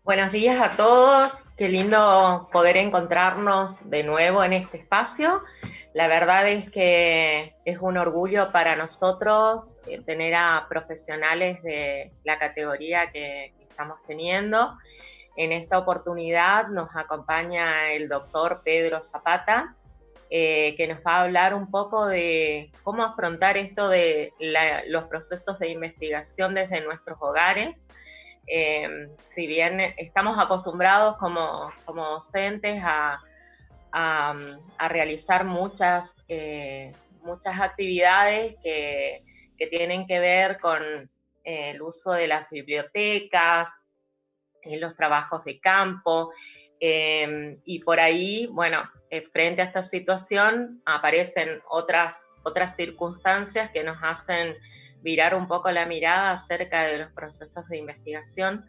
Buenos días a todos, qué lindo poder encontrarnos de nuevo en este espacio. La verdad es que es un orgullo para nosotros tener a profesionales de la categoría que estamos teniendo. En esta oportunidad nos acompaña el doctor Pedro Zapata, que nos va a hablar un poco de cómo afrontar esto de los procesos de investigación desde nuestros hogares. Si bien estamos acostumbrados como docentes a realizar muchas actividades que tienen que ver con el uso de las bibliotecas, los trabajos de campo, y por ahí, bueno, frente a esta situación aparecen otras circunstancias que nos hacen virar un poco la mirada acerca de los procesos de investigación.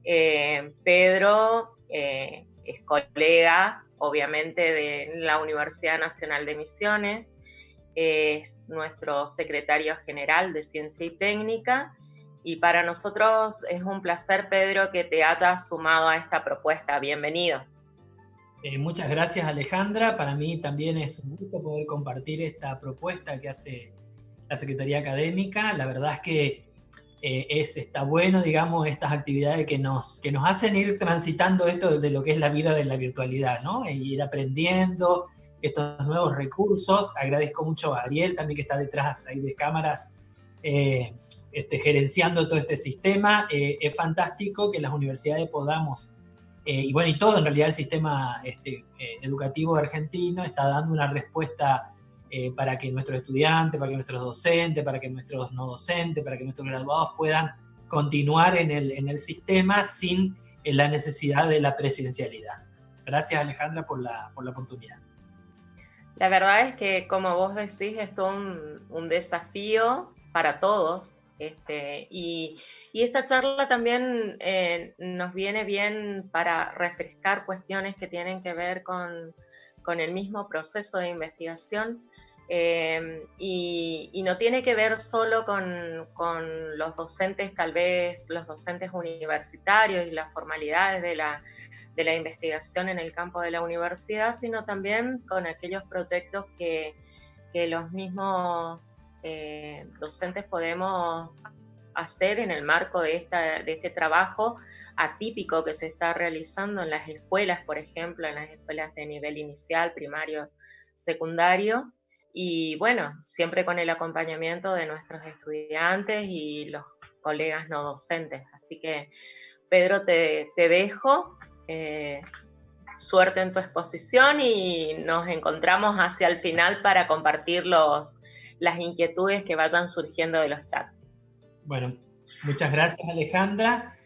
Pedro es colega, obviamente, de la Universidad Nacional de Misiones, es nuestro secretario general de Ciencia y Técnica, y para nosotros es un placer, Pedro, que te hayas sumado a esta propuesta. Bienvenido. Muchas gracias, Alejandra. Para mí también es un gusto poder compartir esta propuesta que hace la Secretaría Académica. La verdad es que está bueno, digamos, estas actividades que nos hacen ir transitando esto de lo que es la vida de la virtualidad, ¿no? E ir aprendiendo estos nuevos recursos. Agradezco mucho a Ariel también, que está detrás ahí de cámaras, gerenciando todo este sistema. Es fantástico que las universidades podamos, y bueno, y todo en realidad el sistema educativo argentino está dando una respuesta para que nuestros estudiantes, para que nuestros docentes, para que nuestros no docentes, para que nuestros graduados puedan continuar en el sistema sin la necesidad de la presencialidad. Gracias, Alejandra, por la oportunidad. La verdad es que, como vos decís, es todo un desafío para todos. Y esta charla también nos viene bien para refrescar cuestiones que tienen que ver con el mismo proceso de investigación. Y no tiene que ver solo con los docentes, tal vez los docentes universitarios y las formalidades de la investigación en el campo de la universidad, sino también con aquellos proyectos que los mismos docentes podemos hacer en el marco de este trabajo atípico que se está realizando en las escuelas, por ejemplo, en las escuelas de nivel inicial, primario, secundario, y bueno, siempre con el acompañamiento de nuestros estudiantes y los colegas no docentes. Así que, Pedro, te dejo. Suerte en tu exposición y nos encontramos hacia el final para compartir las inquietudes que vayan surgiendo de los chats. Bueno, muchas gracias, Alejandra.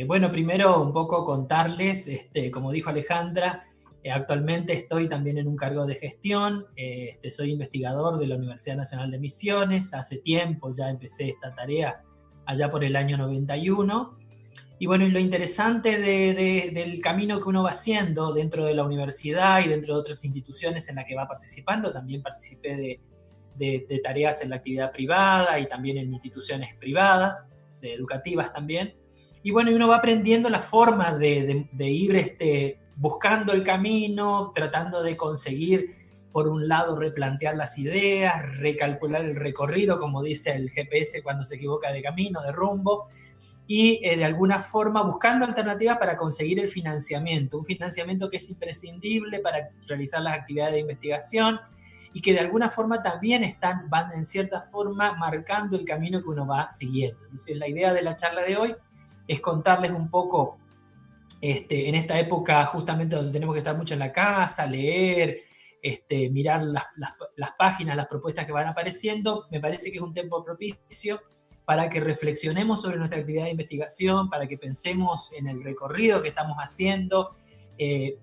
Bueno, primero un poco contarles, como dijo Alejandra, actualmente estoy también en un cargo de gestión, soy investigador de la Universidad Nacional de Misiones, hace tiempo ya empecé esta tarea, allá por el año 91. Y bueno, y lo interesante del camino que uno va haciendo dentro de la universidad y dentro de otras instituciones en las que va participando, también participé de tareas en la actividad privada y también en instituciones privadas, educativas también. Y bueno, y uno va aprendiendo la forma de ir buscando el camino, tratando de conseguir, por un lado, replantear las ideas, recalcular el recorrido, como dice el GPS cuando se equivoca de camino, de rumbo, y de alguna forma buscando alternativas para conseguir el financiamiento, un financiamiento que es imprescindible para realizar las actividades de investigación y que de alguna forma también van en cierta forma marcando el camino que uno va siguiendo. Entonces la idea de la charla de hoy es contarles un poco, en esta época justamente donde tenemos que estar mucho en la casa, leer, mirar las páginas, las propuestas que van apareciendo, me parece que es un tiempo propicio para que reflexionemos sobre nuestra actividad de investigación, para que pensemos en el recorrido que estamos haciendo,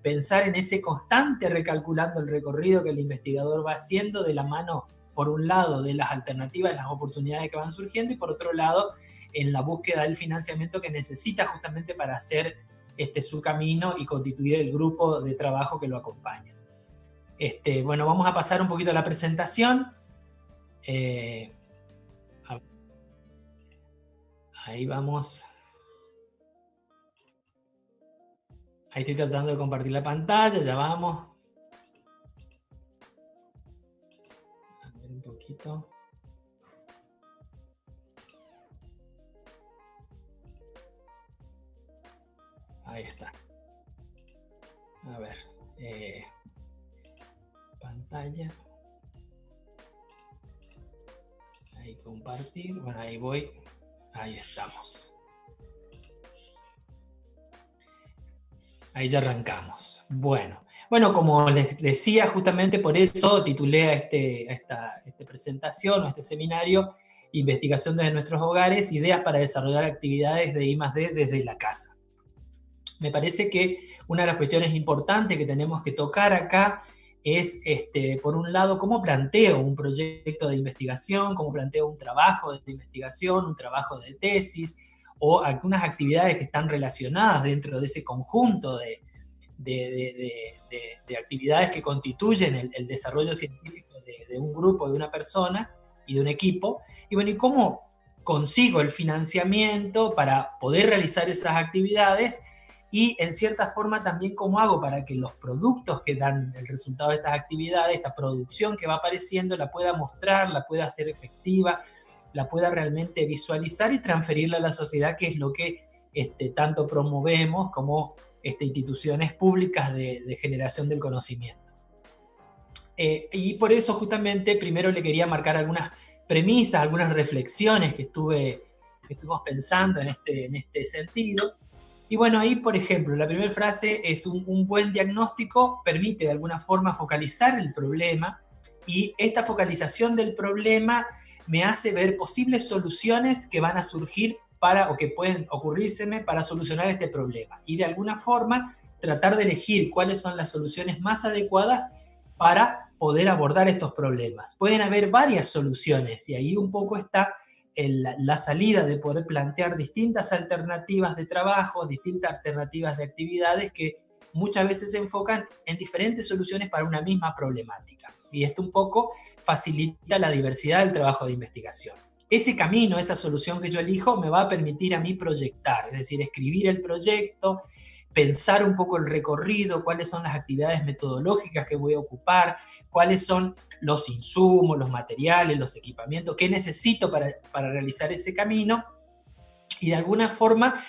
pensar en ese constante recalculando el recorrido que el investigador va haciendo de la mano, por un lado, de las alternativas, las oportunidades que van surgiendo, y por otro lado, en la búsqueda del financiamiento que necesita justamente para hacer su camino y constituir el grupo de trabajo que lo acompaña. Bueno, vamos a pasar un poquito a la presentación. Ahí vamos. Ahí estoy tratando de compartir la pantalla, ya vamos. A ver un poquito. Ahí está. A ver. Pantalla. Ahí compartir. Bueno, ahí voy. Ahí estamos. Ahí ya arrancamos. Bueno, como les decía, justamente por eso titulé a esta presentación o este seminario Investigación desde nuestros hogares, ideas para desarrollar actividades de I+D desde la casa. Me parece que una de las cuestiones importantes que tenemos que tocar acá es, por un lado, cómo planteo un proyecto de investigación, cómo planteo un trabajo de investigación, un trabajo de tesis, o algunas actividades que están relacionadas dentro de ese conjunto de actividades que constituyen el desarrollo científico de un grupo, de una persona y de un equipo. Y bueno, ¿y cómo consigo el financiamiento para poder realizar esas actividades y en cierta forma también cómo hago para que los productos que dan el resultado de estas actividades, esta producción que va apareciendo, la pueda mostrar, la pueda hacer efectiva, la pueda realmente visualizar y transferirla a la sociedad, que es lo que tanto promovemos como instituciones públicas de generación del conocimiento. Y por eso justamente primero le quería marcar algunas premisas, algunas reflexiones que estuvimos pensando en este sentido. Y bueno, ahí por ejemplo, la primera frase es un buen diagnóstico permite de alguna forma focalizar el problema, y esta focalización del problema me hace ver posibles soluciones que van a surgir o que pueden ocurrírseme para solucionar este problema, y de alguna forma tratar de elegir cuáles son las soluciones más adecuadas para poder abordar estos problemas. Pueden haber varias soluciones, y ahí un poco está la salida de poder plantear distintas alternativas de trabajo, distintas alternativas de actividades que muchas veces se enfocan en diferentes soluciones para una misma problemática. Y esto un poco facilita la diversidad del trabajo de investigación. Ese camino, esa solución que yo elijo, me va a permitir a mí proyectar, es decir, escribir el proyecto, pensar un poco el recorrido, cuáles son las actividades metodológicas que voy a ocupar, cuáles son los insumos, los materiales, los equipamientos, qué necesito para realizar ese camino, y de alguna forma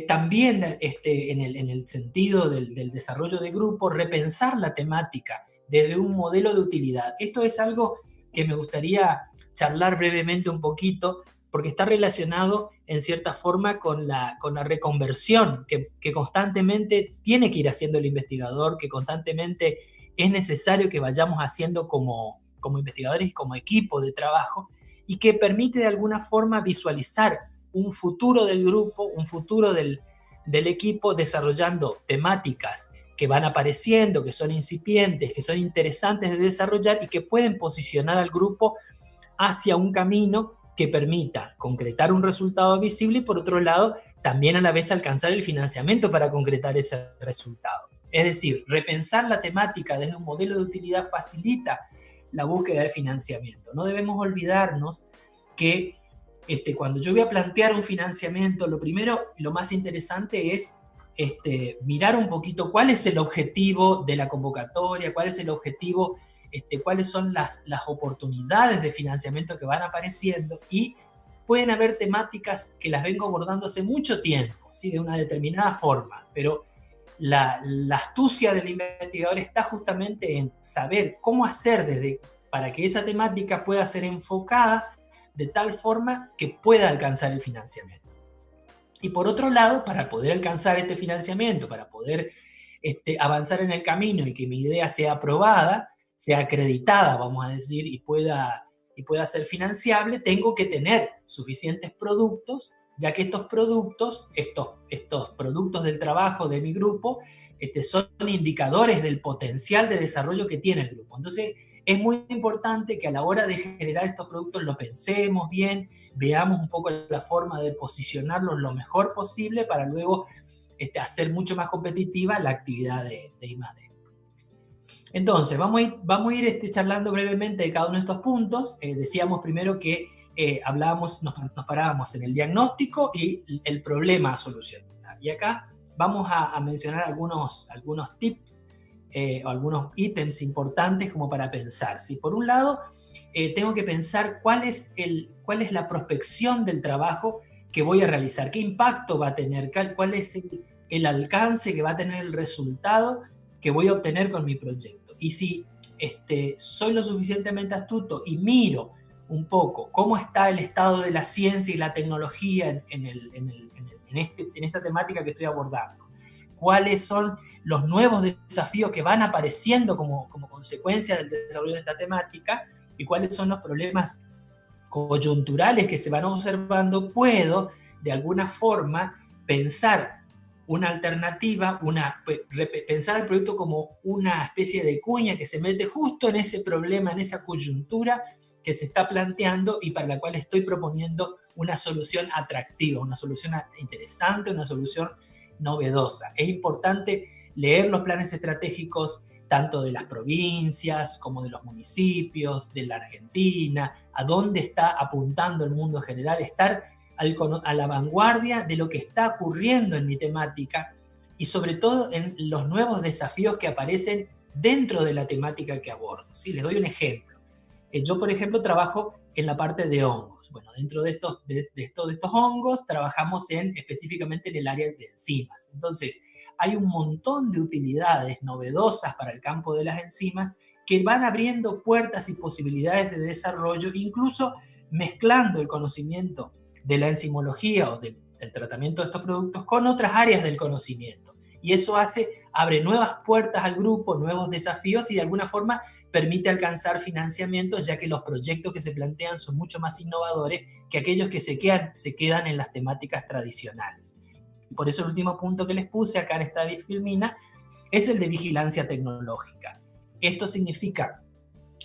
también en el sentido del desarrollo de grupo, repensar la temática desde un modelo de utilidad. Esto es algo que me gustaría charlar brevemente un poquito, porque está relacionado en cierta forma con la reconversión que constantemente tiene que ir haciendo el investigador, que constantemente es necesario que vayamos haciendo como investigadores y como equipo de trabajo, y que permite de alguna forma visualizar un futuro del grupo, un futuro del equipo, desarrollando temáticas que van apareciendo, que son incipientes, que son interesantes de desarrollar y que pueden posicionar al grupo hacia un camino que permita concretar un resultado visible, y por otro lado, también a la vez alcanzar el financiamiento para concretar ese resultado. Es decir, repensar la temática desde un modelo de utilidad facilita la búsqueda de financiamiento. No debemos olvidarnos que cuando yo voy a plantear un financiamiento, lo primero y lo más interesante es mirar un poquito cuál es el objetivo de la convocatoria, cuál es el objetivo, cuáles son las oportunidades de financiamiento que van apareciendo, y pueden haber temáticas que las vengo abordando hace mucho tiempo, ¿sí? De una determinada forma, pero la astucia del investigador está justamente en saber cómo hacer para que esa temática pueda ser enfocada de tal forma que pueda alcanzar el financiamiento. Y por otro lado, para poder alcanzar este financiamiento, para poder avanzar en el camino y que mi idea sea aprobada, sea acreditada, vamos a decir, y pueda ser financiable, tengo que tener suficientes productos, ya que estos productos del trabajo de mi grupo, son indicadores del potencial de desarrollo que tiene el grupo. Entonces, es muy importante que a la hora de generar estos productos lo pensemos bien, veamos un poco la forma de posicionarlos lo mejor posible para luego hacer mucho más competitiva la actividad de I+D. Entonces, vamos a ir charlando brevemente de cada uno de estos puntos. Decíamos primero que nos parábamos en el diagnóstico y el problema a solucionar. Y acá vamos a mencionar algunos tips o algunos ítems importantes como para pensar. ¿Sí? Por un lado, tengo que pensar cuál es la prospección del trabajo que voy a realizar, qué impacto va a tener, cuál es el alcance que va a tener el resultado que voy a obtener con mi proyecto. Y si soy lo suficientemente astuto y miro un poco cómo está el estado de la ciencia y la tecnología en esta temática que estoy abordando, cuáles son los nuevos desafíos que van apareciendo como consecuencia del desarrollo de esta temática y cuáles son los problemas coyunturales que se van observando, puedo de alguna forma pensar una alternativa, pensar el proyecto como una especie de cuña que se mete justo en ese problema, en esa coyuntura que se está planteando y para la cual estoy proponiendo una solución atractiva, una solución interesante, una solución novedosa. Es importante leer los planes estratégicos tanto de las provincias como de los municipios, de la Argentina, a dónde está apuntando el mundo general, estar a la vanguardia de lo que está ocurriendo en mi temática y sobre todo en los nuevos desafíos que aparecen dentro de la temática que abordo, ¿sí? Les doy un ejemplo. Yo, por ejemplo, trabajo en la parte de hongos. Bueno, dentro de estos hongos trabajamos específicamente en el área de enzimas. Entonces, hay un montón de utilidades novedosas para el campo de las enzimas que van abriendo puertas y posibilidades de desarrollo, incluso mezclando el conocimiento de la enzimología o del tratamiento de estos productos con otras áreas del conocimiento. Y eso abre nuevas puertas al grupo, nuevos desafíos y de alguna forma permite alcanzar financiamientos, ya que los proyectos que se plantean son mucho más innovadores que aquellos que se quedan en las temáticas tradicionales. Por eso el último punto que les puse acá en esta difilmina es el de vigilancia tecnológica. Esto significa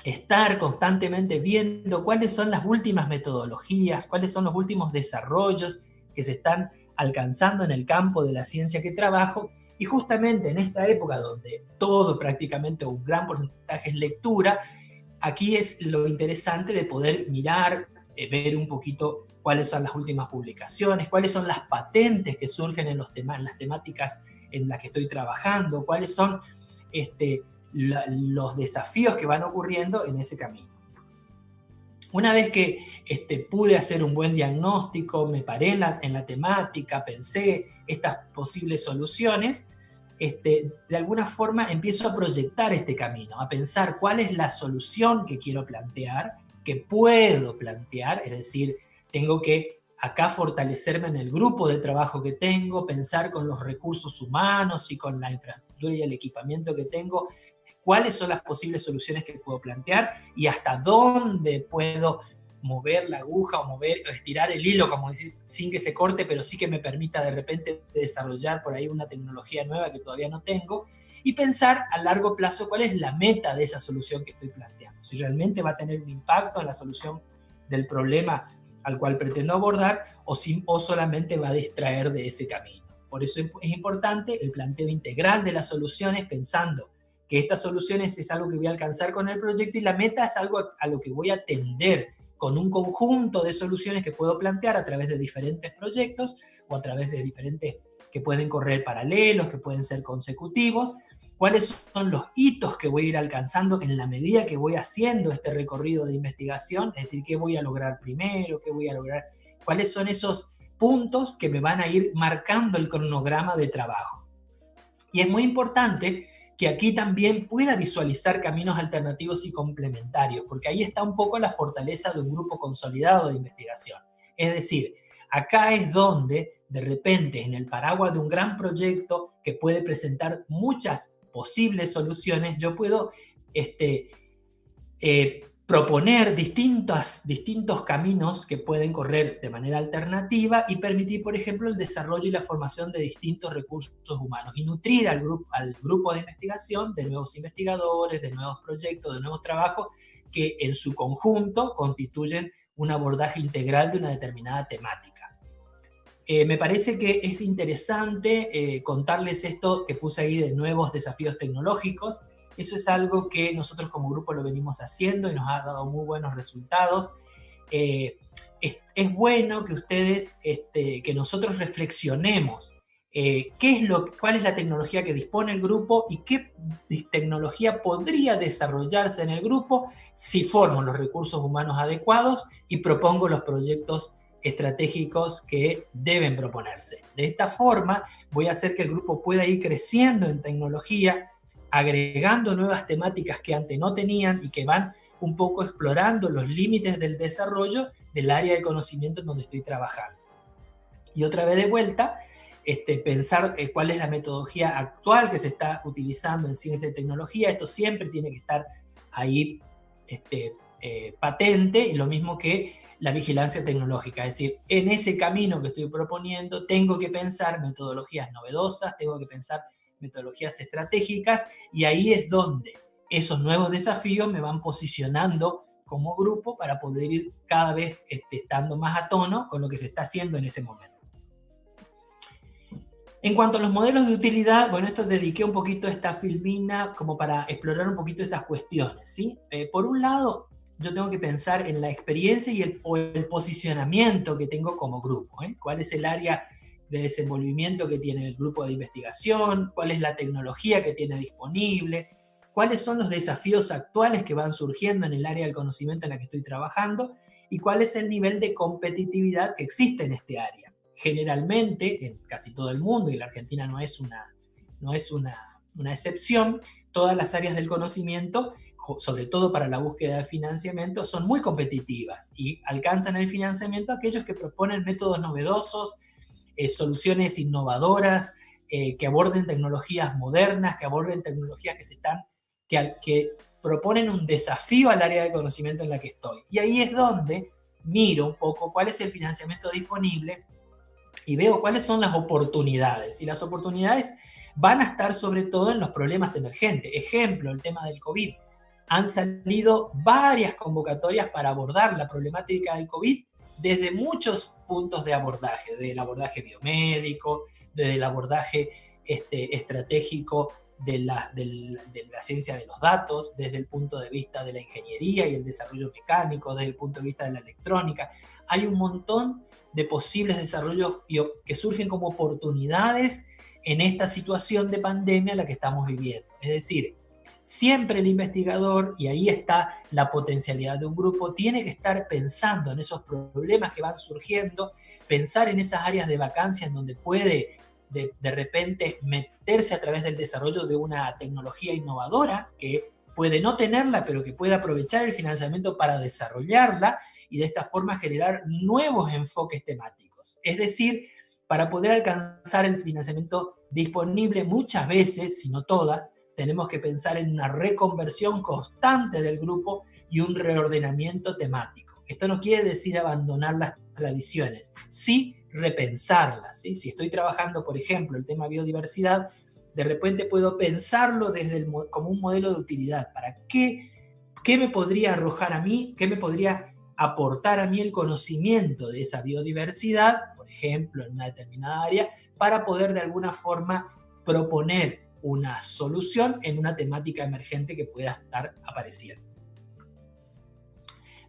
estar constantemente viendo cuáles son las últimas metodologías, cuáles son los últimos desarrollos que se están alcanzando en el campo de la ciencia que trabajo. Y justamente en esta época donde todo prácticamente un gran porcentaje es lectura, aquí es lo interesante de poder mirar, ver un poquito cuáles son las últimas publicaciones, cuáles son las patentes que surgen en las temáticas en las que estoy trabajando, cuáles son los desafíos que van ocurriendo en ese camino. Una vez que pude hacer un buen diagnóstico, me paré en la temática, pensé estas posibles soluciones, de alguna forma empiezo a proyectar este camino, a pensar cuál es la solución que quiero plantear, que puedo plantear, es decir, tengo que acá fortalecerme en el grupo de trabajo que tengo, pensar con los recursos humanos y con la infraestructura y el equipamiento que tengo, cuáles son las posibles soluciones que puedo plantear y hasta dónde puedo mover la aguja o estirar el hilo, como decir, sin que se corte, pero sí que me permita de repente desarrollar por ahí una tecnología nueva que todavía no tengo, y pensar a largo plazo cuál es la meta de esa solución que estoy planteando. Si realmente va a tener un impacto en la solución del problema al cual pretendo abordar o solamente va a distraer de ese camino. Por eso es importante el planteo integral de las soluciones, pensando que estas soluciones es algo que voy a alcanzar con el proyecto y la meta es algo a lo que voy a tender con un conjunto de soluciones que puedo plantear a través de diferentes proyectos o a través de diferentes que pueden correr paralelos, que pueden ser consecutivos, cuáles son los hitos que voy a ir alcanzando en la medida que voy haciendo este recorrido de investigación, es decir, qué voy a lograr primero, qué voy a lograr, cuáles son esos puntos que me van a ir marcando el cronograma de trabajo. Y es muy importante que aquí también pueda visualizar caminos alternativos y complementarios, porque ahí está un poco la fortaleza de un grupo consolidado de investigación. Es decir, acá es donde de repente en el paraguas de un gran proyecto que puede presentar muchas posibles soluciones, yo puedo proponer distintos caminos que pueden correr de manera alternativa y permitir, por ejemplo, el desarrollo y la formación de distintos recursos humanos y nutrir al grupo de investigación de nuevos investigadores, de nuevos proyectos, de nuevos trabajos que en su conjunto constituyen un abordaje integral de una determinada temática. Me parece que es interesante contarles esto que puse ahí de nuevos desafíos tecnológicos. Eso es algo que nosotros como grupo lo venimos haciendo y nos ha dado muy buenos resultados. Es bueno que ustedes, que nosotros reflexionemos cuál es la tecnología que dispone el grupo y qué tecnología podría desarrollarse en el grupo si formo los recursos humanos adecuados y propongo los proyectos estratégicos que deben proponerse. De esta forma voy a hacer que el grupo pueda ir creciendo en tecnología, agregando nuevas temáticas que antes no tenían y que van un poco explorando los límites del desarrollo del área de conocimiento en donde estoy trabajando. Y otra vez de vuelta, pensar cuál es la metodología actual que se está utilizando en ciencia y tecnología. Esto siempre tiene que estar ahí patente, y lo mismo que la vigilancia tecnológica. Es decir, en ese camino que estoy proponiendo tengo que pensar metodologías novedosas, tengo que pensar metodologías estratégicas, y ahí es donde esos nuevos desafíos me van posicionando como grupo para poder ir cada vez estando más a tono con lo que se está haciendo en ese momento. En cuanto a los modelos de utilidad, bueno, esto dediqué un poquito a esta filmina como para explorar un poquito estas cuestiones, ¿sí? Por un lado, yo tengo que pensar en la experiencia y el posicionamiento que tengo como grupo, ¿eh? ¿Cuál es el área de desenvolvimiento que tiene el grupo de investigación, cuál es la tecnología que tiene disponible, cuáles son los desafíos actuales que van surgiendo en el área del conocimiento en la que estoy trabajando y cuál es el nivel de competitividad que existe en este área. Generalmente, en casi todo el mundo, y la Argentina no es una excepción, todas las áreas del conocimiento, sobre todo para la búsqueda de financiamiento, son muy competitivas y alcanzan el financiamiento aquellos que proponen métodos novedosos, soluciones innovadoras, que aborden tecnologías modernas, que aborden tecnologías que proponen un desafío al área de conocimiento en la que estoy. Y ahí es donde miro un poco cuál es el financiamiento disponible y veo cuáles son las oportunidades. Y las oportunidades van a estar sobre todo en los problemas emergentes. Ejemplo, el tema del COVID. Han salido varias convocatorias para abordar la problemática del COVID desde muchos puntos de abordaje, desde el abordaje biomédico, desde el abordaje estratégico de la ciencia de los datos, desde el punto de vista de la ingeniería y el desarrollo mecánico, desde el punto de vista de la electrónica. Hay un montón de posibles desarrollos que surgen como oportunidades en esta situación de pandemia en la que estamos viviendo. Es decir, siempre el investigador, y ahí está la potencialidad de un grupo, tiene que estar pensando en esos problemas que van surgiendo, pensar en esas áreas de vacancia en donde puede de repente meterse a través del desarrollo de una tecnología innovadora que puede no tenerla, pero que puede aprovechar el financiamiento para desarrollarla y de esta forma generar nuevos enfoques temáticos. Es decir, para poder alcanzar el financiamiento disponible muchas veces, si no todas, tenemos que pensar en una reconversión constante del grupo y un reordenamiento temático. Esto no quiere decir abandonar las tradiciones, sí repensarlas. ¿Sí? Si estoy trabajando, por ejemplo, el tema biodiversidad, de repente puedo pensarlo como un modelo de utilidad. ¿Para qué me podría arrojar a mí? ¿Qué me podría aportar a mí el conocimiento de esa biodiversidad, por ejemplo, en una determinada área, para poder de alguna forma proponer una solución en una temática emergente que pueda estar apareciendo?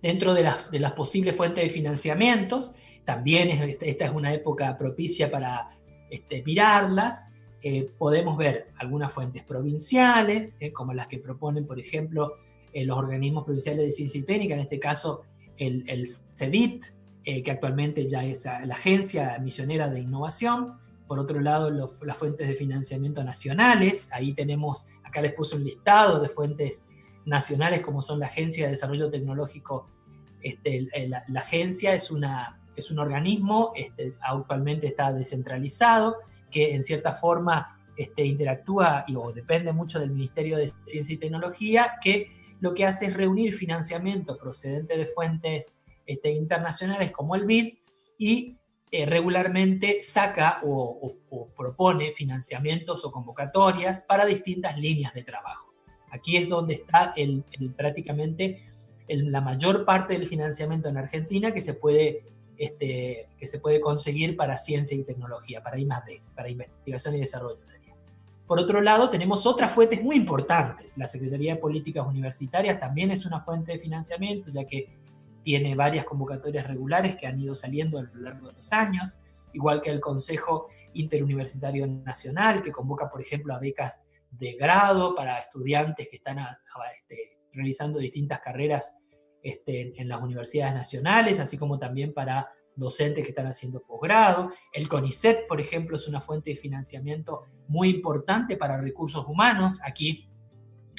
Dentro de las posibles fuentes de financiamientos, también esta es una época propicia para mirarlas. Podemos ver algunas fuentes provinciales, como las que proponen, por ejemplo, los organismos provinciales de ciencia y técnica, en este caso el CEDIT, que actualmente ya es la Agencia Misionera de Innovación. Por otro lado, las fuentes de financiamiento nacionales. Ahí tenemos, acá les puse un listado de fuentes nacionales como son la Agencia de Desarrollo Tecnológico. La agencia es un organismo, actualmente está descentralizado, que en cierta forma interactúa o depende mucho del Ministerio de Ciencia y Tecnología, que lo que hace es reunir financiamiento procedente de fuentes internacionales como el BID y regularmente saca o propone financiamientos o convocatorias para distintas líneas de trabajo. Aquí es donde está prácticamente la mayor parte del financiamiento en Argentina que se puede conseguir para ciencia y tecnología, para I+D, para investigación y desarrollo. Por otro lado, tenemos otras fuentes muy importantes. La Secretaría de Políticas Universitarias también es una fuente de financiamiento, ya que tiene varias convocatorias regulares que han ido saliendo a lo largo de los años, igual que el Consejo Interuniversitario Nacional, que convoca, por ejemplo, a becas de grado para estudiantes que están realizando distintas carreras en las universidades nacionales, así como también para docentes que están haciendo posgrado. El CONICET, por ejemplo, es una fuente de financiamiento muy importante para recursos humanos. Aquí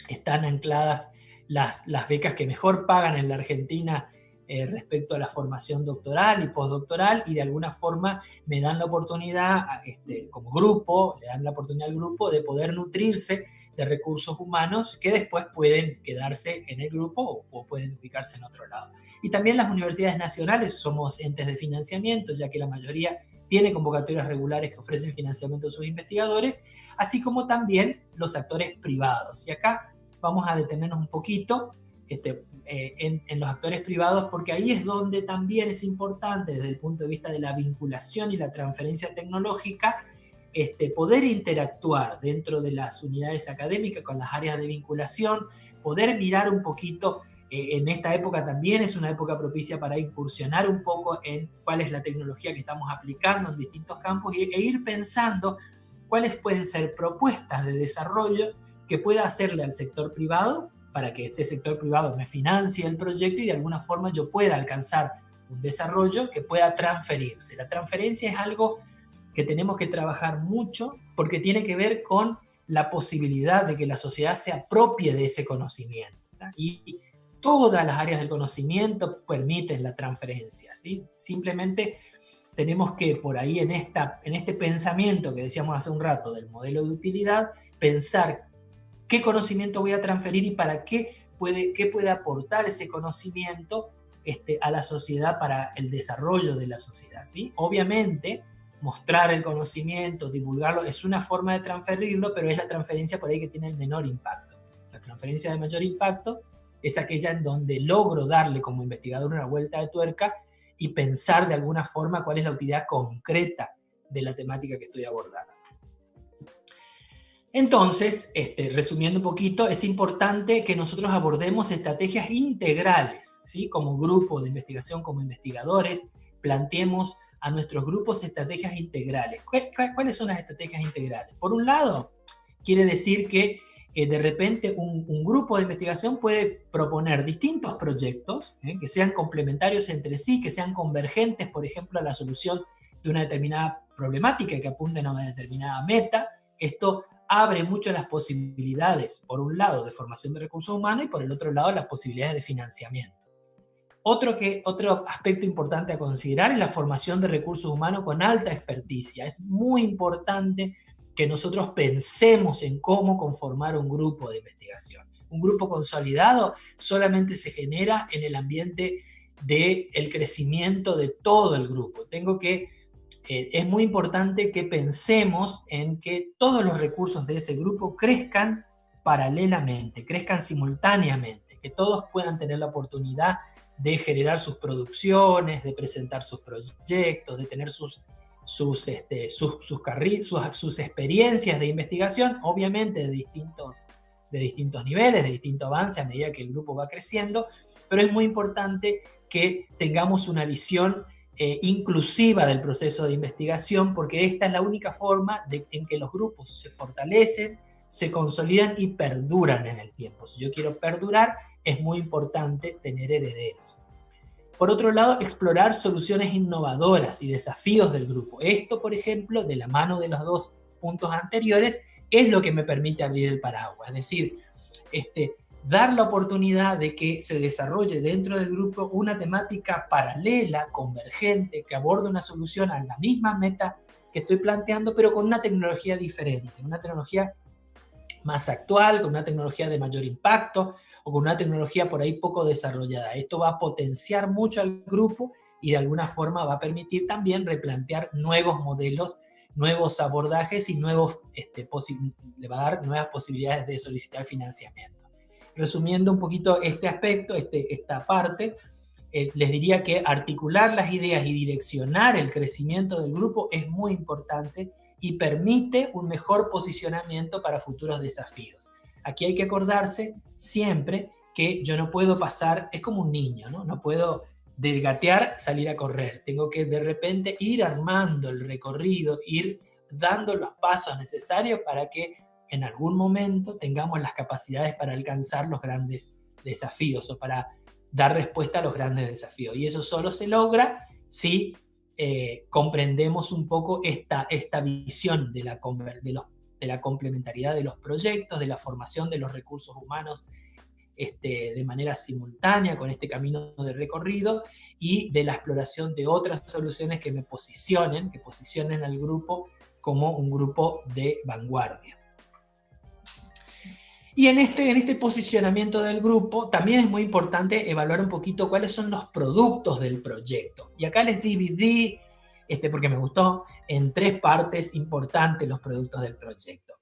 están ancladas las becas que mejor pagan en la Argentina respecto a la formación doctoral y postdoctoral, y de alguna forma me dan la oportunidad, como grupo, le dan la oportunidad al grupo de poder nutrirse de recursos humanos que después pueden quedarse en el grupo o pueden ubicarse en otro lado. Y también las universidades nacionales somos entes de financiamiento, ya que la mayoría tiene convocatorias regulares que ofrecen financiamiento a sus investigadores, así como también los actores privados. Y acá vamos a detenernos un poquito en los actores privados, porque ahí es donde también es importante desde el punto de vista de la vinculación y la transferencia tecnológica, poder interactuar dentro de las unidades académicas con las áreas de vinculación, poder mirar un poquito En esta época también es una época propicia para incursionar un poco en cuál es la tecnología que estamos aplicando en distintos campos e ir pensando cuáles pueden ser propuestas de desarrollo que pueda hacerle al sector privado para que este sector privado me financie el proyecto y de alguna forma yo pueda alcanzar un desarrollo que pueda transferirse. La transferencia es algo que tenemos que trabajar mucho porque tiene que ver con la posibilidad de que la sociedad se apropie de ese conocimiento, ¿verdad? Y todas las áreas del conocimiento permiten la transferencia, ¿sí? Simplemente tenemos que por ahí en este pensamiento que decíamos hace un rato del modelo de utilidad, pensar qué conocimiento voy a transferir y para qué puede aportar ese conocimiento a la sociedad para el desarrollo de la sociedad, ¿sí? Obviamente, mostrar el conocimiento, divulgarlo, es una forma de transferirlo, pero es la transferencia por ahí que tiene el menor impacto. La transferencia de mayor impacto es aquella en donde logro darle como investigador una vuelta de tuerca y pensar de alguna forma cuál es la utilidad concreta de la temática que estoy abordando. Entonces, resumiendo un poquito, es importante que nosotros abordemos estrategias integrales, ¿sí? Como grupo de investigación, como investigadores, planteemos a nuestros grupos estrategias integrales. ¿Cuáles son las estrategias integrales? Por un lado, quiere decir que de repente un grupo de investigación puede proponer distintos proyectos que sean complementarios entre sí, que sean convergentes, por ejemplo, a la solución de una determinada problemática y que apunten a una determinada meta. Esto abre mucho las posibilidades, por un lado, de formación de recursos humanos y por el otro lado, las posibilidades de financiamiento. Otro aspecto importante a considerar es la formación de recursos humanos con alta experticia. Es muy importante que nosotros pensemos en cómo conformar un grupo de investigación. Un grupo consolidado solamente se genera en el ambiente del crecimiento de todo el grupo. Es muy importante que pensemos en que todos los recursos de ese grupo crezcan paralelamente, crezcan simultáneamente, que todos puedan tener la oportunidad de generar sus producciones, de presentar sus proyectos, de tener sus experiencias de investigación, obviamente de distintos niveles, de distinto avance a medida que el grupo va creciendo, pero es muy importante que tengamos una visión inclusiva del proceso de investigación, porque esta es la única forma en que los grupos se fortalecen, se consolidan y perduran en el tiempo. Si yo quiero perdurar, es muy importante tener herederos. Por otro lado, explorar soluciones innovadoras y desafíos del grupo. Esto, por ejemplo, de la mano de los dos puntos anteriores, es lo que me permite abrir el paraguas. Es decir, dar la oportunidad de que se desarrolle dentro del grupo una temática paralela, convergente, que aborde una solución a la misma meta que estoy planteando, pero con una tecnología diferente, una tecnología más actual, con una tecnología de mayor impacto o con una tecnología por ahí poco desarrollada. Esto va a potenciar mucho al grupo y de alguna forma va a permitir también replantear nuevos modelos, nuevos abordajes y le va a dar nuevas posibilidades de solicitar financiamiento. Resumiendo un poquito este aspecto, esta parte, les diría que articular las ideas y direccionar el crecimiento del grupo es muy importante y permite un mejor posicionamiento para futuros desafíos. Aquí hay que acordarse siempre que yo no puedo pasar, es como un niño, ¿no? No puedo del gatear salir a correr. Tengo que de repente ir armando el recorrido, ir dando los pasos necesarios para que en algún momento tengamos las capacidades para alcanzar los grandes desafíos o para dar respuesta a los grandes desafíos. Y eso solo se logra si comprendemos un poco esta visión de la complementariedad de los proyectos, de la formación de los recursos humanos de manera simultánea con este camino de recorrido y de la exploración de otras soluciones que posicionen al grupo como un grupo de vanguardia. Y en este posicionamiento del grupo también es muy importante evaluar un poquito cuáles son los productos del proyecto. Y acá les dividí, porque me gustó, en 3 partes importantes los productos del proyecto.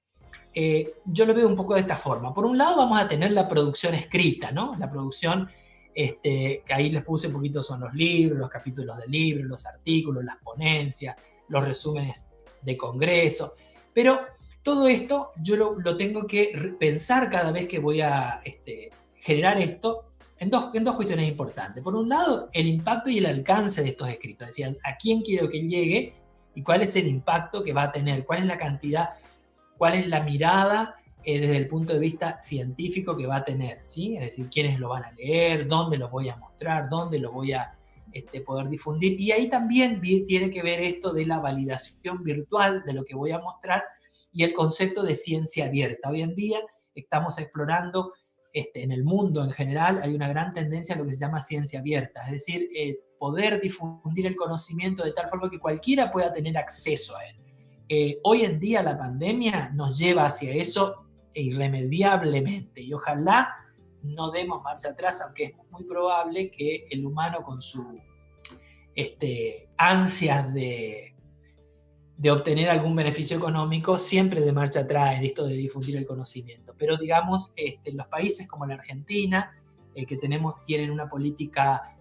Yo lo veo un poco de esta forma. Por un lado vamos a tener la producción escrita, ¿no? La producción, que ahí les puse un poquito, son los libros, los capítulos del libro, los artículos, las ponencias, los resúmenes de congreso. Pero todo esto yo lo tengo que pensar cada vez que voy a generar esto en dos cuestiones importantes. Por un lado, el impacto y el alcance de estos escritos, es decir, a quién quiero que llegue y cuál es el impacto que va a tener, cuál es la cantidad, cuál es la mirada desde el punto de vista científico que va a tener, ¿sí? Es decir, quiénes lo van a leer, dónde lo voy a mostrar, dónde lo voy a poder difundir. Y ahí también tiene que ver esto de la validación virtual de lo que voy a mostrar y el concepto de ciencia abierta. Hoy en día estamos explorando, en el mundo en general, hay una gran tendencia a lo que se llama ciencia abierta, es decir, poder difundir el conocimiento de tal forma que cualquiera pueda tener acceso a él. Hoy en día la pandemia nos lleva hacia eso irremediablemente y ojalá no demos marcha atrás, aunque es muy probable que el humano con su ansias de obtener algún beneficio económico siempre de marcha atrás en esto de difundir el conocimiento. Pero digamos, los países como la Argentina, que tienen una política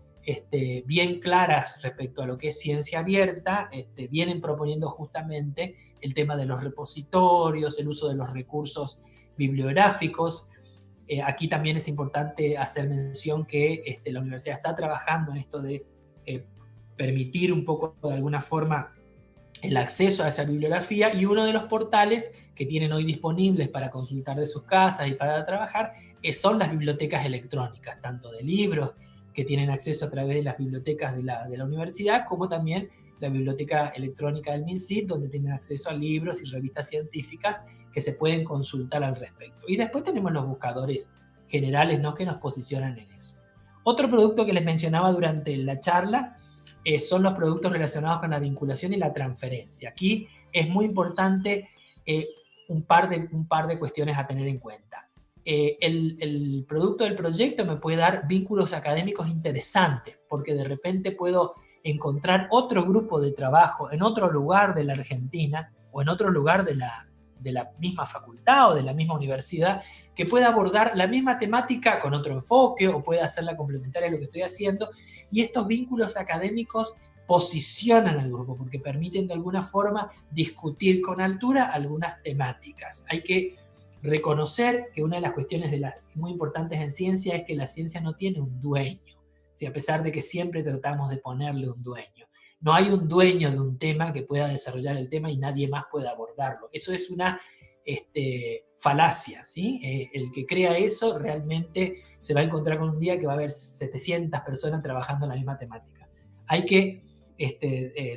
bien claras respecto a lo que es ciencia abierta, vienen proponiendo justamente el tema de los repositorios, el uso de los recursos bibliográficos. Aquí también es importante hacer mención que la universidad está trabajando en esto de permitir un poco de alguna forma el acceso a esa bibliografía, y uno de los portales que tienen hoy disponibles para consultar de sus casas y para trabajar son las bibliotecas electrónicas, tanto de libros que tienen acceso a través de las bibliotecas de la universidad, como también la biblioteca electrónica del MinSit, donde tienen acceso a libros y revistas científicas que se pueden consultar al respecto. Y después tenemos los buscadores generales, ¿no?, que nos posicionan en eso. Otro producto que les mencionaba durante la charla son los productos relacionados con la vinculación y la transferencia. Aquí es muy importante un par de cuestiones a tener en cuenta. El producto del proyecto me puede dar vínculos académicos interesantes, porque de repente puedo encontrar otro grupo de trabajo en otro lugar de la Argentina o en otro lugar de la misma facultad o de la misma universidad que pueda abordar la misma temática con otro enfoque o pueda hacerla complementaria a lo que estoy haciendo. Y estos vínculos académicos posicionan al grupo porque permiten de alguna forma discutir con altura algunas temáticas. Hay que reconocer que una de las cuestiones muy importantes en ciencia es que la ciencia no tiene un dueño, ¿sí? A pesar de que siempre tratamos de ponerle un dueño. No hay un dueño de un tema que pueda desarrollar el tema y nadie más pueda abordarlo. Eso es una falacia, ¿sí? El que crea eso realmente se va a encontrar con un día que va a haber 700 personas trabajando en la misma temática. Hay que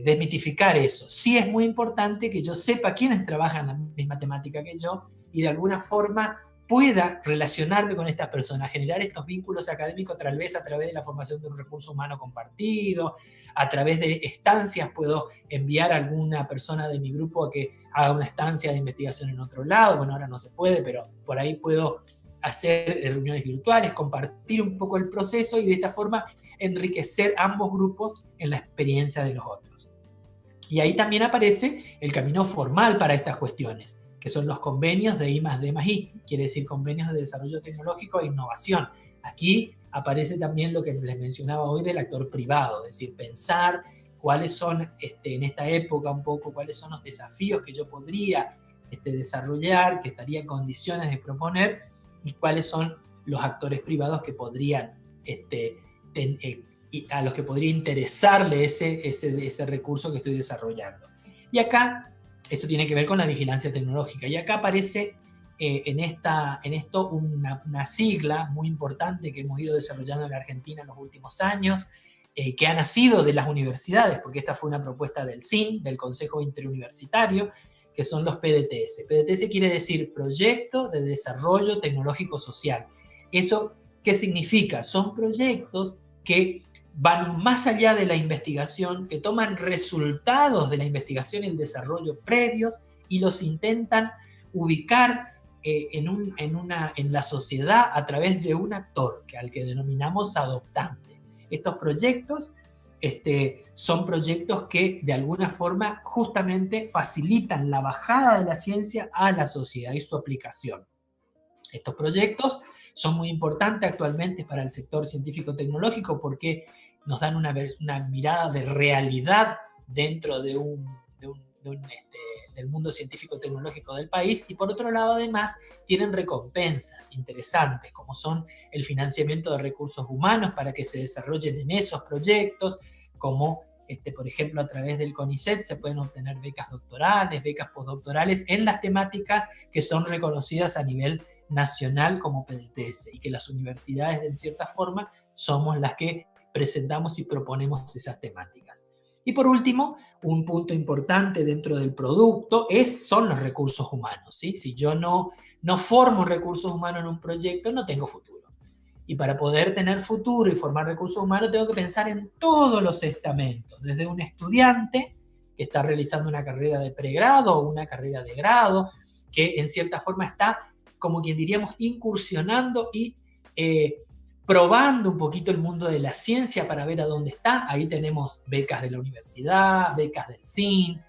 desmitificar eso. Sí es muy importante que yo sepa quiénes trabajan en la misma temática que yo y de alguna forma pueda relacionarme con estas personas, generar estos vínculos académicos tal vez a través de la formación de un recurso humano compartido, a través de estancias puedo enviar a alguna persona de mi grupo a que haga una estancia de investigación en otro lado. Bueno, ahora no se puede, pero por ahí puedo hacer reuniones virtuales, compartir un poco el proceso y de esta forma enriquecer ambos grupos en la experiencia de los otros. Y ahí también aparece el camino formal para estas cuestiones, que son los convenios de I+D+I, quiere decir convenios de desarrollo tecnológico e innovación. Aquí aparece también lo que les mencionaba hoy del actor privado, es decir, pensar cuáles son en esta época un poco, cuáles son los desafíos que yo podría desarrollar, que estaría en condiciones de proponer, y cuáles son los actores privados que podrían, a los que podría interesarle ese recurso que estoy desarrollando. Y acá eso tiene que ver con la vigilancia tecnológica. Y acá aparece en esto una sigla muy importante que hemos ido desarrollando en la Argentina en los últimos años, que ha nacido de las universidades, porque esta fue una propuesta del CIN, del Consejo Interuniversitario, que son los PDTS. PDTS quiere decir Proyecto de Desarrollo Tecnológico Social. ¿Eso qué significa? Son proyectos que van más allá de la investigación, que toman resultados de la investigación y el desarrollo previos y los intentan ubicar en la sociedad a través de un actor al que denominamos adoptante. Estos proyectos son proyectos que de alguna forma justamente facilitan la bajada de la ciencia a la sociedad y su aplicación. Estos proyectos son muy importantes actualmente para el sector científico-tecnológico porque nos dan una mirada de realidad dentro de un del mundo científico-tecnológico del país, y por otro lado además tienen recompensas interesantes, como son el financiamiento de recursos humanos para que se desarrollen en esos proyectos, como por ejemplo a través del CONICET se pueden obtener becas doctorales, becas postdoctorales en las temáticas que son reconocidas a nivel nacional como PDTS, y que las universidades de cierta forma somos las que presentamos y proponemos esas temáticas. Y por último, un punto importante dentro del producto son los recursos humanos, ¿sí? Si yo no formo recursos humanos en un proyecto, no tengo futuro. Y para poder tener futuro y formar recursos humanos, tengo que pensar en todos los estamentos, desde un estudiante que está realizando una carrera de pregrado o una carrera de grado, que en cierta forma está, como quien diríamos, incursionando y probando un poquito el mundo de la ciencia para ver a dónde está. Ahí tenemos becas de la universidad, becas del CIN,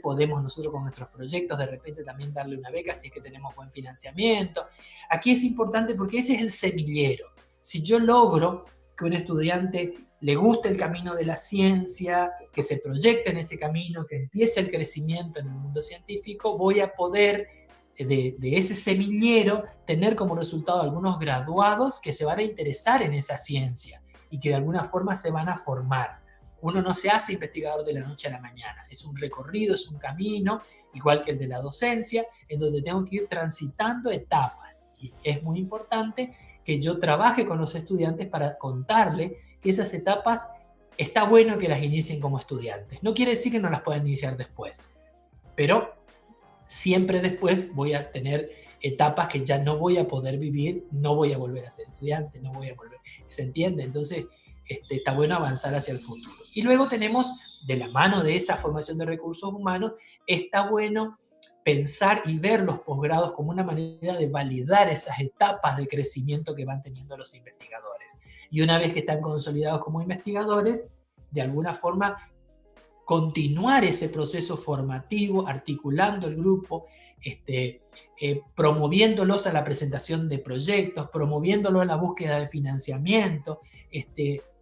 podemos nosotros con nuestros proyectos de repente también darle una beca si es que tenemos buen financiamiento. Aquí es importante porque ese es el semillero. Si yo logro que un estudiante le guste el camino de la ciencia, que se proyecte en ese camino, que empiece el crecimiento en el mundo científico, voy a poder de ese semillero tener como resultado algunos graduados que se van a interesar en esa ciencia y que de alguna forma se van a formar. Uno no se hace investigador de la noche a la mañana, es un recorrido, es un camino, igual que el de la docencia, en donde tengo que ir transitando etapas. Y es muy importante que yo trabaje con los estudiantes para contarle que esas etapas está bueno que las inicien como estudiantes. No quiere decir que no las puedan iniciar después, pero siempre después voy a tener etapas que ya no voy a poder vivir, no voy a volver a ser estudiante, no voy a volver, ¿se entiende? Entonces está bueno avanzar hacia el futuro. Y luego tenemos, de la mano de esa formación de recursos humanos, está bueno pensar y ver los posgrados como una manera de validar esas etapas de crecimiento que van teniendo los investigadores. Y una vez que están consolidados como investigadores, de alguna forma continuar ese proceso formativo, articulando el grupo, promoviéndolos a la presentación de proyectos, promoviéndolos a la búsqueda de financiamiento,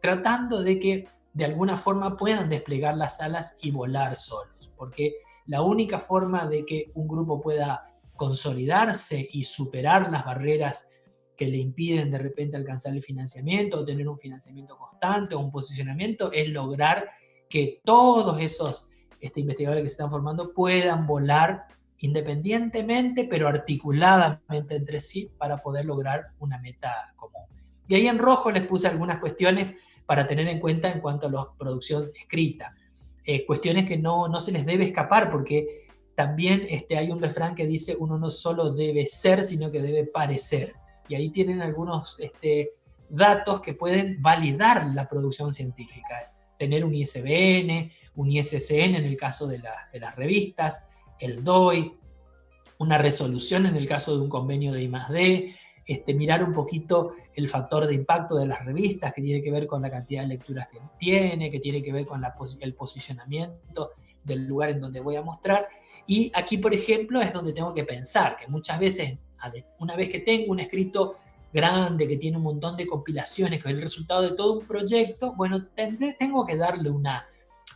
tratando de que de alguna forma puedan desplegar las alas y volar solos, porque la única forma de que un grupo pueda consolidarse y superar las barreras que le impiden de repente alcanzar el financiamiento o tener un financiamiento constante o un posicionamiento es lograr que todos esos investigadores que se están formando puedan volar independientemente pero articuladamente entre sí para poder lograr una meta común. Y ahí en rojo les puse algunas cuestiones para tener en cuenta en cuanto a la producción escrita. Cuestiones que no se les debe escapar, porque también hay un refrán que dice uno no solo debe ser, sino que debe parecer. Y ahí tienen algunos datos que pueden validar la producción científica. Tener un ISBN, un ISSN en el caso de las revistas, el DOI, una resolución en el caso de un convenio de I+D, mirar un poquito el factor de impacto de las revistas, que tiene que ver con la cantidad de lecturas que tiene, que tiene que ver con el posicionamiento del lugar en donde voy a mostrar. Y aquí, por ejemplo, es donde tengo que pensar, que muchas veces, una vez que tengo un escrito grande, que tiene un montón de compilaciones, que es el resultado de todo un proyecto, bueno, tengo que darle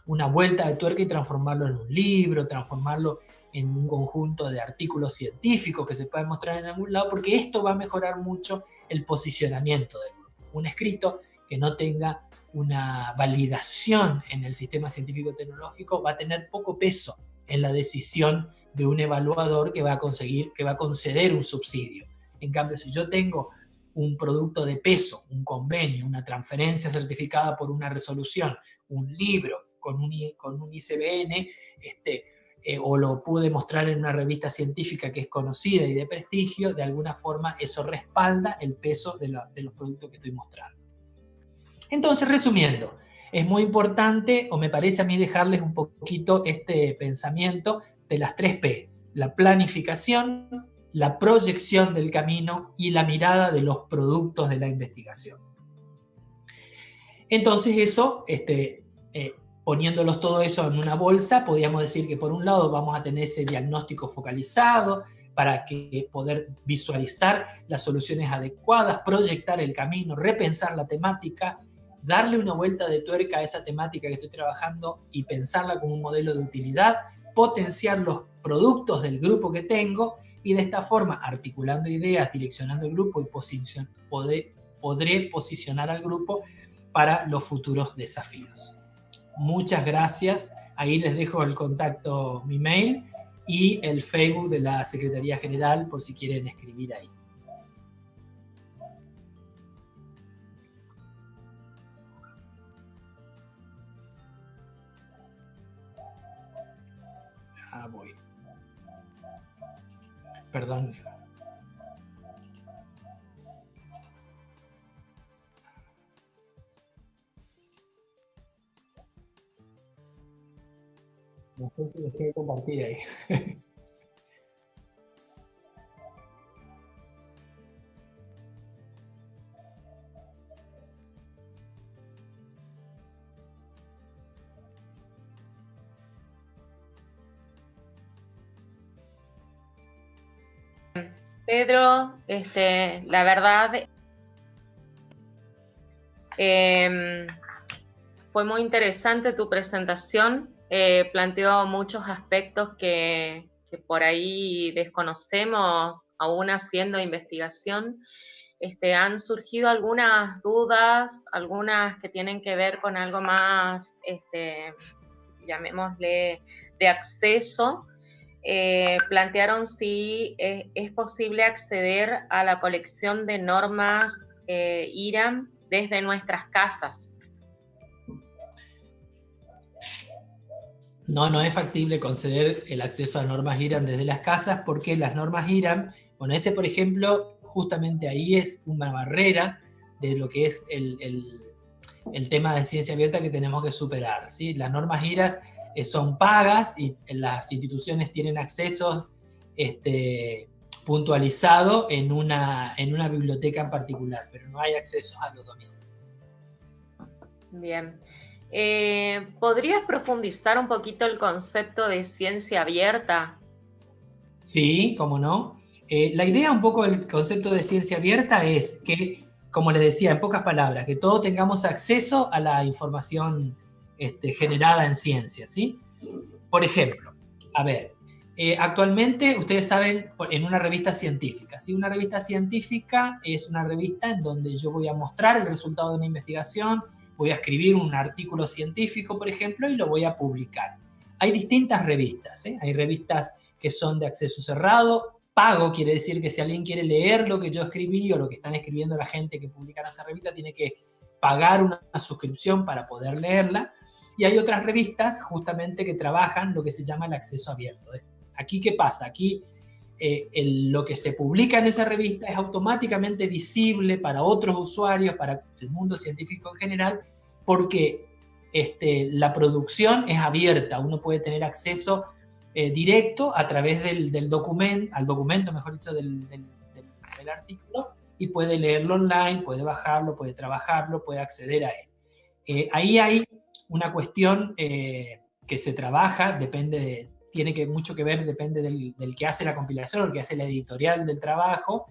una vuelta de tuerca y transformarlo en un libro, transformarlo en un conjunto de artículos científicos que se pueden mostrar en algún lado, porque esto va a mejorar mucho el posicionamiento del grupo. Un escrito que no tenga una validación en el sistema científico-tecnológico va a tener poco peso en la decisión de un evaluador que va a conceder un subsidio. En cambio, si yo tengo un producto de peso, un convenio, una transferencia certificada por una resolución, un libro con un ISBN, o lo pude mostrar en una revista científica que es conocida y de prestigio, de alguna forma eso respalda el peso de los productos que estoy mostrando. Entonces, resumiendo, es muy importante, o me parece a mí, dejarles un poquito este pensamiento de las 3P: la planificación, la proyección del camino y la mirada de los productos de la investigación. Entonces eso, poniéndolos todo eso en una bolsa, podríamos decir que por un lado vamos a tener ese diagnóstico focalizado para poder visualizar las soluciones adecuadas, proyectar el camino, repensar la temática, darle una vuelta de tuerca a esa temática que estoy trabajando y pensarla como un modelo de utilidad potenciar los productos del grupo que tengo y de esta forma, articulando ideas, direccionando el grupo y podré posicionar al grupo para los futuros desafíos. Muchas gracias. Ahí les dejo el contacto, mi mail y el Facebook de la Secretaría General por si quieren escribir ahí. Voy. Perdón. No sé si dejé de compartir ahí. Pedro, la verdad, fue muy interesante tu presentación. Planteó muchos aspectos que por ahí desconocemos, aún haciendo investigación. Han surgido algunas dudas, algunas que tienen que ver con algo más, llamémosle, de acceso. Plantearon si es posible acceder a la colección de normas IRAM desde nuestras casas. No es factible conceder el acceso a normas IRAM desde las casas porque las normas IRAM, bueno, ese por ejemplo, justamente ahí es una barrera de lo que es el tema de ciencia abierta que tenemos que superar, ¿sí? Las normas IRAM son pagas y las instituciones tienen acceso puntualizado en una biblioteca en particular, pero no hay acceso a los domicilios. Bien. ¿Podrías profundizar un poquito el concepto de ciencia abierta? Sí, cómo no. La idea un poco del concepto de ciencia abierta es que, como les decía, en pocas palabras, que todos tengamos acceso a la información generada en ciencia, ¿sí? Por ejemplo, a ver, actualmente ustedes saben, en una revista científica, ¿sí? Una revista científica es una revista en donde yo voy a mostrar el resultado de una investigación, voy a escribir un artículo científico, por ejemplo, y lo voy a publicar. Hay distintas revistas, ¿eh? Hay revistas que son de acceso cerrado, pago quiere decir que si alguien quiere leer lo que yo escribí o lo que están escribiendo la gente que publica en esa revista, tiene que pagar una suscripción para poder leerla. Y hay otras revistas justamente que trabajan lo que se llama el acceso abierto. Aquí, ¿qué pasa? Aquí lo que se publica en esa revista es automáticamente visible para otros usuarios, para el mundo científico en general, porque la producción es abierta. Uno puede tener acceso directo a través del documento, al documento, mejor dicho, del artículo, y puede leerlo online, puede bajarlo, puede trabajarlo, puede acceder a él. Ahí hay una cuestión que se trabaja, tiene mucho que ver, depende del que hace la compilación, el que hace la editorial del trabajo.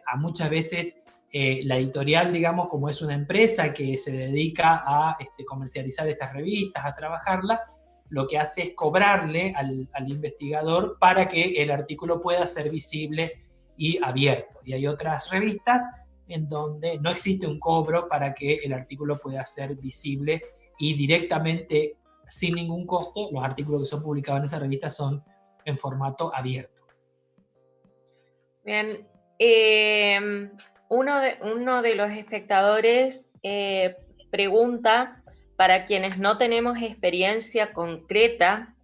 A muchas veces la editorial, digamos, como es una empresa que se dedica a comercializar estas revistas, a trabajarlas, lo que hace es cobrarle al investigador para que el artículo pueda ser visible y abierto. Y hay otras revistas en donde no existe un cobro para que el artículo pueda ser visible y directamente, sin ningún costo, los artículos que son publicados en esa revista son en formato abierto. Bien. Uno de los espectadores pregunta, para quienes no tenemos experiencia concreta,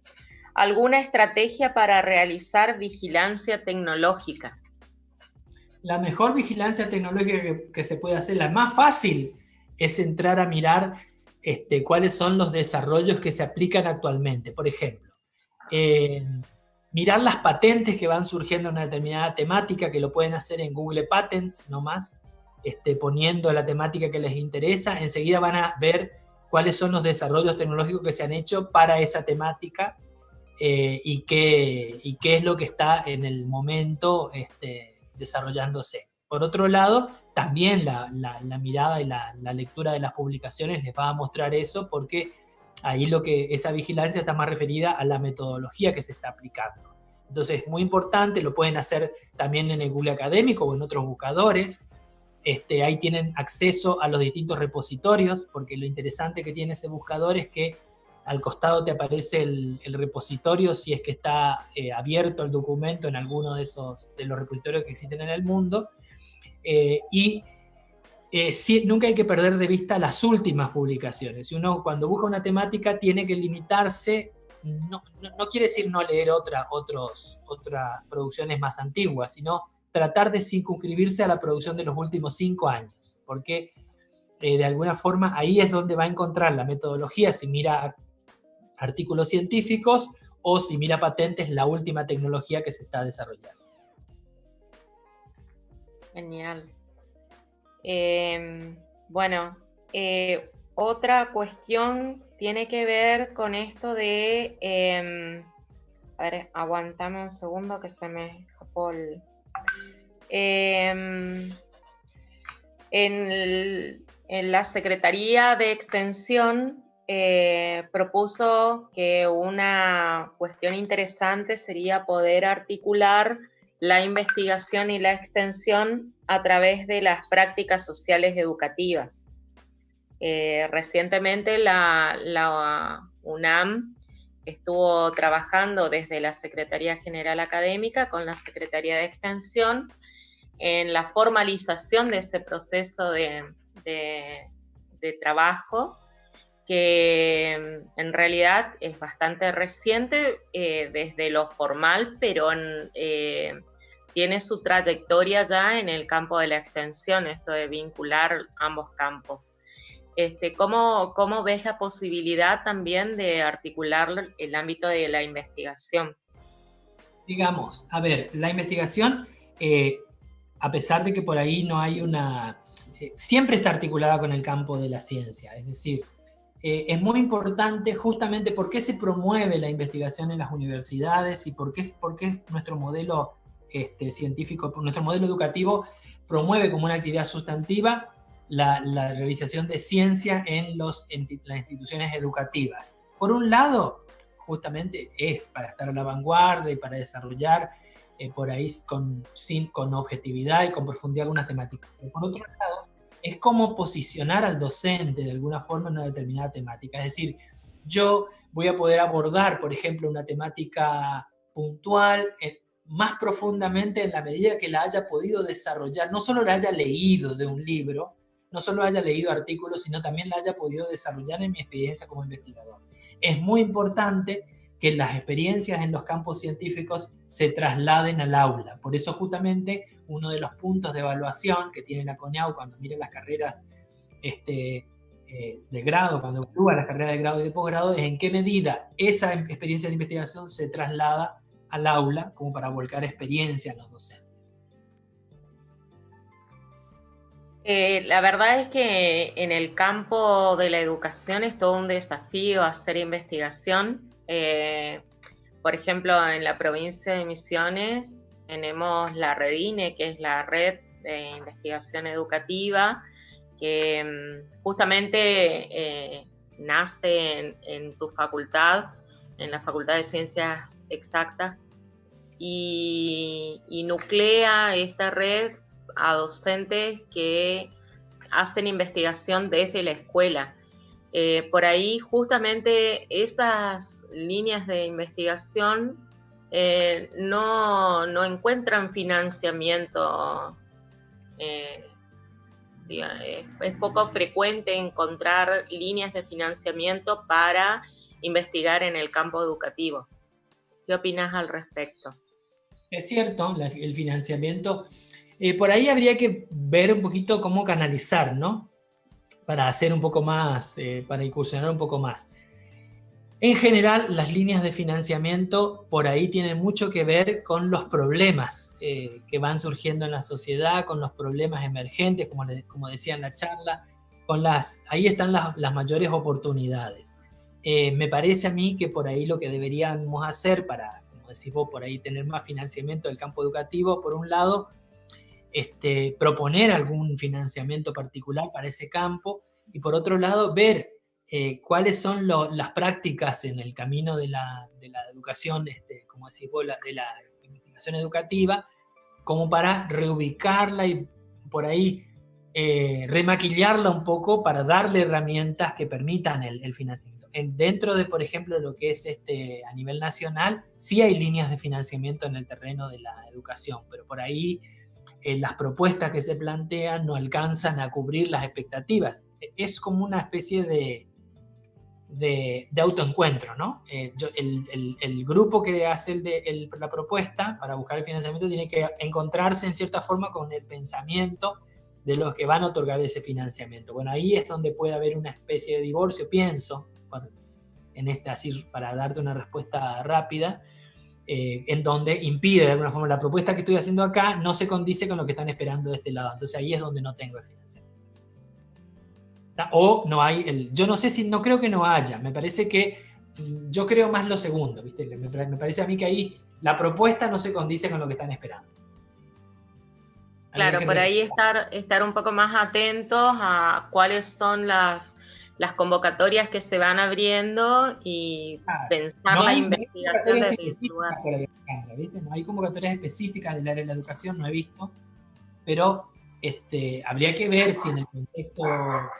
¿alguna estrategia para realizar vigilancia tecnológica? La mejor vigilancia tecnológica que se puede hacer, la más fácil, es entrar a mirar cuáles son los desarrollos que se aplican actualmente. Por ejemplo, mirar las patentes que van surgiendo en una determinada temática, que lo pueden hacer en Google Patents nomás, poniendo la temática que les interesa. Enseguida van a ver cuáles son los desarrollos tecnológicos que se han hecho para esa temática y qué es lo que está en el momento desarrollándose. Por otro lado, también la mirada y la lectura de las publicaciones les va a mostrar eso, porque ahí esa vigilancia está más referida a la metodología que se está aplicando. Entonces es muy importante, lo pueden hacer también en el Google Académico o en otros buscadores. Ahí tienen acceso a los distintos repositorios, porque lo interesante que tiene ese buscador es que al costado te aparece el repositorio si es que está abierto el documento en alguno de los repositorios que existen en el mundo. Sí, nunca hay que perder de vista las últimas publicaciones. Si uno cuando busca una temática tiene que limitarse, no quiere decir no leer otras producciones más antiguas, sino tratar de circunscribirse a la producción de los últimos 5 años, porque de alguna forma ahí es donde va a encontrar la metodología, si mira artículos científicos o si mira patentes, la última tecnología que se está desarrollando. Genial. Bueno, otra cuestión tiene que ver con esto de... a ver, aguantame un segundo que se me escapó el... en la Secretaría de Extensión propuso que una cuestión interesante sería poder articular la investigación y la extensión a través de las prácticas sociales educativas. Recientemente la UNAM estuvo trabajando desde la Secretaría General Académica con la Secretaría de Extensión en la formalización de ese proceso de trabajo, que en realidad es bastante reciente desde lo formal, pero tiene su trayectoria ya en el campo de la extensión, esto de vincular ambos campos. ¿Cómo ves la posibilidad también de articular el ámbito de la investigación? Digamos, a ver, la investigación, a pesar de que por ahí no hay siempre está articulada con el campo de la ciencia, es decir, es muy importante justamente por qué se promueve la investigación en las universidades y por qué nuestro modelo científico, nuestro modelo educativo promueve como una actividad sustantiva la realización de ciencia en las instituciones educativas. Por un lado, justamente es para estar a la vanguardia y para desarrollar por ahí con objetividad y con profundidad algunas temáticas. Pero por otro lado, es como posicionar al docente de alguna forma en una determinada temática. Es decir, yo voy a poder abordar, por ejemplo, una temática puntual más profundamente en la medida que la haya podido desarrollar, no solo la haya leído de un libro, no solo haya leído artículos, sino también la haya podido desarrollar en mi experiencia como investigador. Es muy importante que las experiencias en los campos científicos se trasladen al aula. Por eso justamente uno de los puntos de evaluación que tiene la CONEAU cuando mira las carreras de grado, cuando evalúa las carreras de grado y de posgrado, es en qué medida esa experiencia de investigación se traslada al aula como para volcar experiencia en los docentes. La verdad es que en el campo de la educación es todo un desafío hacer investigación. Por ejemplo, en la provincia de Misiones tenemos la REDINE, que es la Red de Investigación Educativa, que justamente nace en tu facultad, en la Facultad de Ciencias Exactas, y nuclea esta red a docentes que hacen investigación desde la escuela. Por ahí justamente esas líneas de investigación no encuentran financiamiento. Es poco frecuente encontrar líneas de financiamiento para investigar en el campo educativo. ¿Qué opinas al respecto? Es cierto, el financiamiento, por ahí habría que ver un poquito cómo canalizar, ¿no? Para hacer un poco más, para incursionar un poco más. En general, las líneas de financiamiento por ahí tienen mucho que ver con los problemas que van surgiendo en la sociedad, con los problemas emergentes, como decía en la charla, ahí están las mayores oportunidades. Me parece a mí que por ahí lo que deberíamos hacer para, como decís vos, por ahí tener más financiamiento del campo educativo, por un lado, proponer algún financiamiento particular para ese campo, y por otro lado, ver cuáles son las prácticas en el camino de la educación, como decís vos, de la investigación educativa, como para reubicarla y por ahí remaquillarla un poco para darle herramientas que permitan el financiamiento. Dentro de, por ejemplo, lo que es a nivel nacional, sí hay líneas de financiamiento en el terreno de la educación, pero por ahí las propuestas que se plantean no alcanzan a cubrir las expectativas. Es como una especie de autoencuentro, ¿no? El grupo que hace la propuesta para buscar el financiamiento tiene que encontrarse en cierta forma con el pensamiento de los que van a otorgar ese financiamiento. Bueno, ahí es donde puede haber una especie de divorcio, pienso, así para darte una respuesta rápida, en donde impide de alguna forma la propuesta que estoy haciendo acá no se condice con lo que están esperando de este lado. Entonces ahí es donde no tengo el financiamiento. O no hay, yo no sé si, no creo que no haya, me parece que, yo creo más lo segundo, ¿viste? Me parece a mí que ahí la propuesta no se condice con lo que están esperando. Claro, por ahí estar un poco más atentos a cuáles son las convocatorias que se van abriendo y pensar la investigación desde ese lugar. No hay convocatorias específicas del área de la educación, no he visto, pero habría que ver si en el contexto, la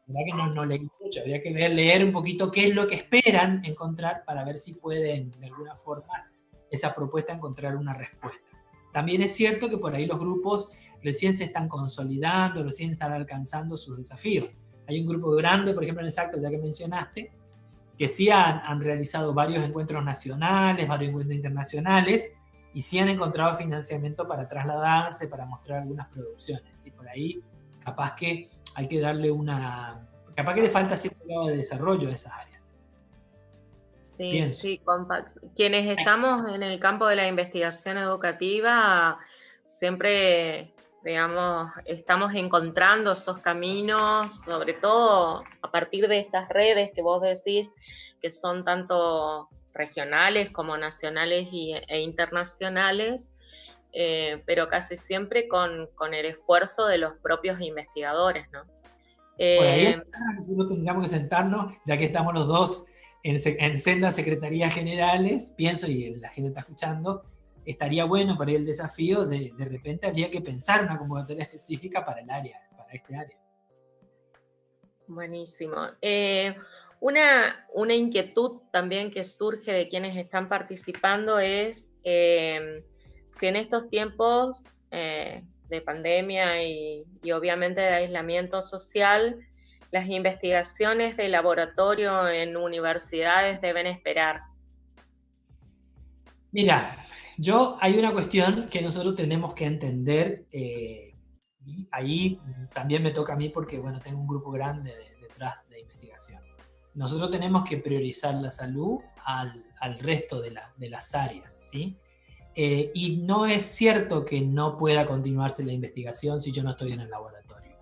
verdad que no leí mucho, habría que leer un poquito qué es lo que esperan encontrar para ver si pueden de alguna forma esa propuesta encontrar una respuesta. También es cierto que por ahí los grupos recién se están consolidando, recién están alcanzando sus desafíos. Hay un grupo grande, por ejemplo, en el SACTA, ya que mencionaste, que sí han realizado varios encuentros nacionales, varios encuentros internacionales, y sí han encontrado financiamiento para trasladarse, para mostrar algunas producciones. Y por ahí, capaz que hay que darle capaz que le falta cierto grado de desarrollo a esas áreas. Sí, pienso. Sí, quienes estamos en el campo de la investigación educativa, siempre, digamos, estamos encontrando esos caminos, sobre todo a partir de estas redes que vos decís, que son tanto regionales como nacionales e internacionales, pero casi siempre con el esfuerzo de los propios investigadores, ¿no? Por ahí nosotros tendríamos que sentarnos, ya que estamos los dos en sendas secretarías generales, pienso, y la gente está escuchando, estaría bueno para el desafío de repente habría que pensar una convocatoria específica para este área. Buenísimo. Una inquietud también que surge de quienes están participando es si en estos tiempos de pandemia y obviamente de aislamiento social, las investigaciones de laboratorio en universidades deben esperar. Mira, hay una cuestión que nosotros tenemos que entender, y ahí también me toca a mí porque, bueno, tengo un grupo grande detrás de investigación. Nosotros tenemos que priorizar la salud al resto de las áreas, ¿sí? Y no es cierto que no pueda continuarse la investigación si yo no estoy en el laboratorio.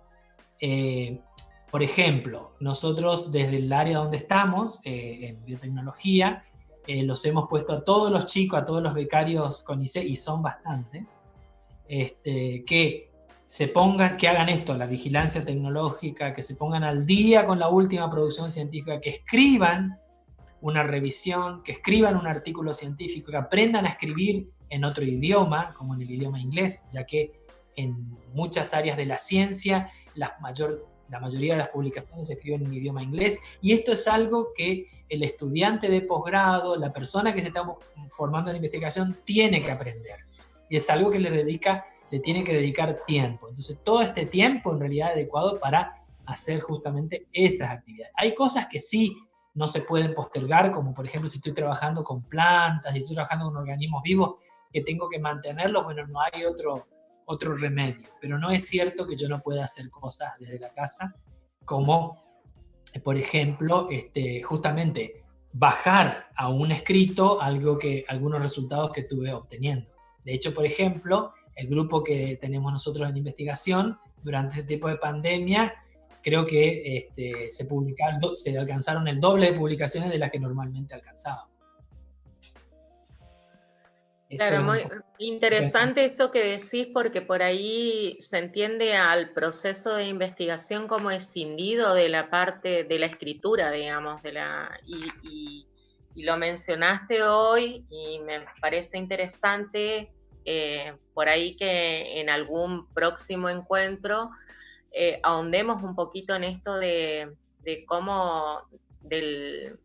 Por ejemplo, nosotros desde el área donde estamos, en biotecnología, los hemos puesto a todos los chicos, a todos los becarios con ICE, y son bastantes, que se pongan, que hagan esto, la vigilancia tecnológica, que se pongan al día con la última producción científica, que escriban una revisión, que escriban un artículo científico, que aprendan a escribir en otro idioma, como en el idioma inglés, ya que en muchas áreas de la ciencia la mayoría de las publicaciones se escriben en idioma inglés, y esto es algo que el estudiante de posgrado, la persona que se está formando en investigación, tiene que aprender. Y es algo que le tiene que dedicar tiempo. Entonces, todo este tiempo en realidad es adecuado para hacer justamente esas actividades. Hay cosas que sí no se pueden postergar, como por ejemplo si estoy trabajando con plantas, si estoy trabajando con organismos vivos, que tengo que mantenerlos, bueno, no hay otro remedio. Pero no es cierto que yo no pueda hacer cosas desde la casa, como por ejemplo, justamente bajar a un escrito algunos resultados que estuve obteniendo. De hecho, por ejemplo, el grupo que tenemos nosotros en investigación, durante este tipo de pandemia, creo que se alcanzaron el doble de publicaciones de las que normalmente alcanzábamos. Eso es Claro, un muy poco pensamiento. interesante esto que decís, porque por ahí se entiende al proceso de investigación como escindido de la parte de la escritura, digamos, y lo mencionaste hoy y me parece interesante por ahí que en algún próximo encuentro ahondemos un poquito en esto de cómo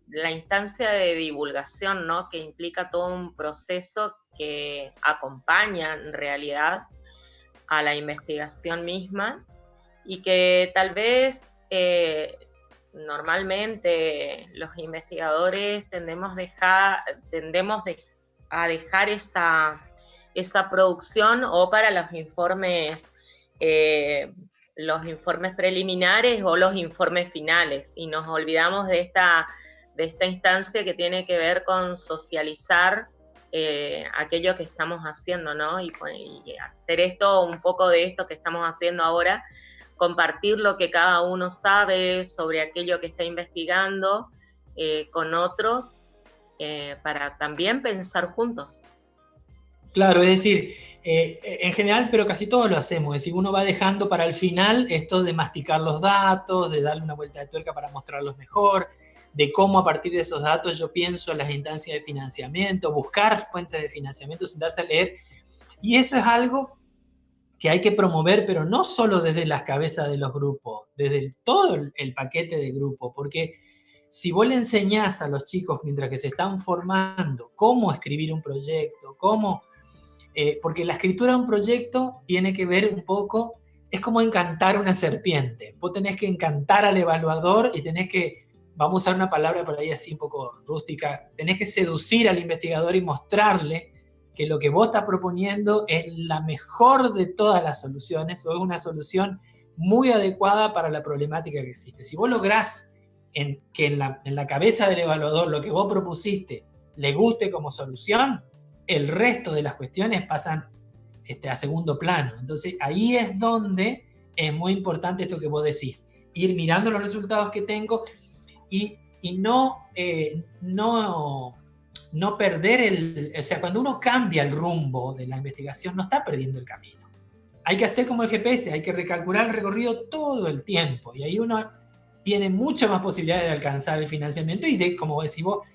la instancia de divulgación, ¿no? Que implica todo un proceso que acompaña en realidad a la investigación misma y que tal vez normalmente los investigadores a dejar esa producción o para los informes preliminares o los informes finales, y nos olvidamos de esta instancia que tiene que ver con socializar aquello que estamos haciendo, ¿no? Y hacer esto, un poco de esto que estamos haciendo ahora, compartir lo que cada uno sabe sobre aquello que está investigando con otros para también pensar juntos. Claro, es decir, en general, pero casi todos lo hacemos, es decir, uno va dejando para el final esto de masticar los datos, de darle una vuelta de tuerca para mostrarlos mejor, de cómo a partir de esos datos yo pienso en las instancias de financiamiento, buscar fuentes de financiamiento, sentarse a leer, y eso es algo que hay que promover, pero no solo desde las cabezas de los grupos, desde todo el paquete de grupo, porque si vos le enseñás a los chicos mientras que se están formando cómo escribir un proyecto, porque la escritura de un proyecto tiene que ver un poco, es como encantar una serpiente. Vos tenés que encantar al evaluador y tenés que, vamos a usar una palabra por ahí así un poco rústica, tenés que seducir al investigador y mostrarle que lo que vos estás proponiendo es la mejor de todas las soluciones o es una solución muy adecuada para la problemática que existe. Si vos lográs que en la cabeza del evaluador lo que vos propusiste le guste como solución, el resto de las cuestiones pasan a segundo plano. Entonces ahí es donde es muy importante esto que vos decís, ir mirando los resultados que tengo y no perder o sea, cuando uno cambia el rumbo de la investigación, no está perdiendo el camino. Hay que hacer como el GPS, hay que recalcular el recorrido todo el tiempo y ahí uno tiene muchas más posibilidades de alcanzar el financiamiento y de, como decís vos,